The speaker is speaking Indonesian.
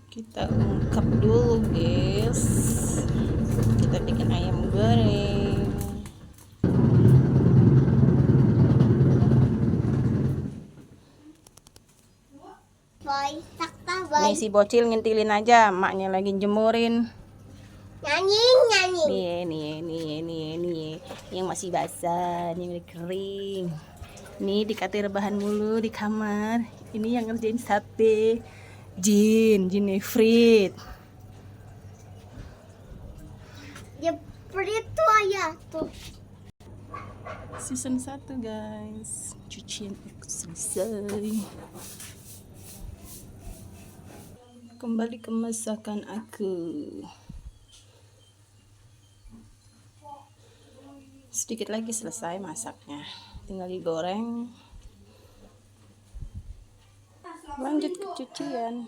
Kita ungkap dulu guys, kita bikin ayam goreng. Nih si bocil ngintilin aja, maknya lagi jemurin. Nyanyi. Nih yang masih basah, yang udah kering. Nih dikasih rebahan mulu di kamar. Ini yang ngerjain sate. Jin Efrit. Jeprit tuh ayah tuh. Season 1 guys. Cucian aku selesai. Kembali ke masakan aku. Sedikit lagi selesai masaknya, tinggal digoreng. Lanjut ke cucian.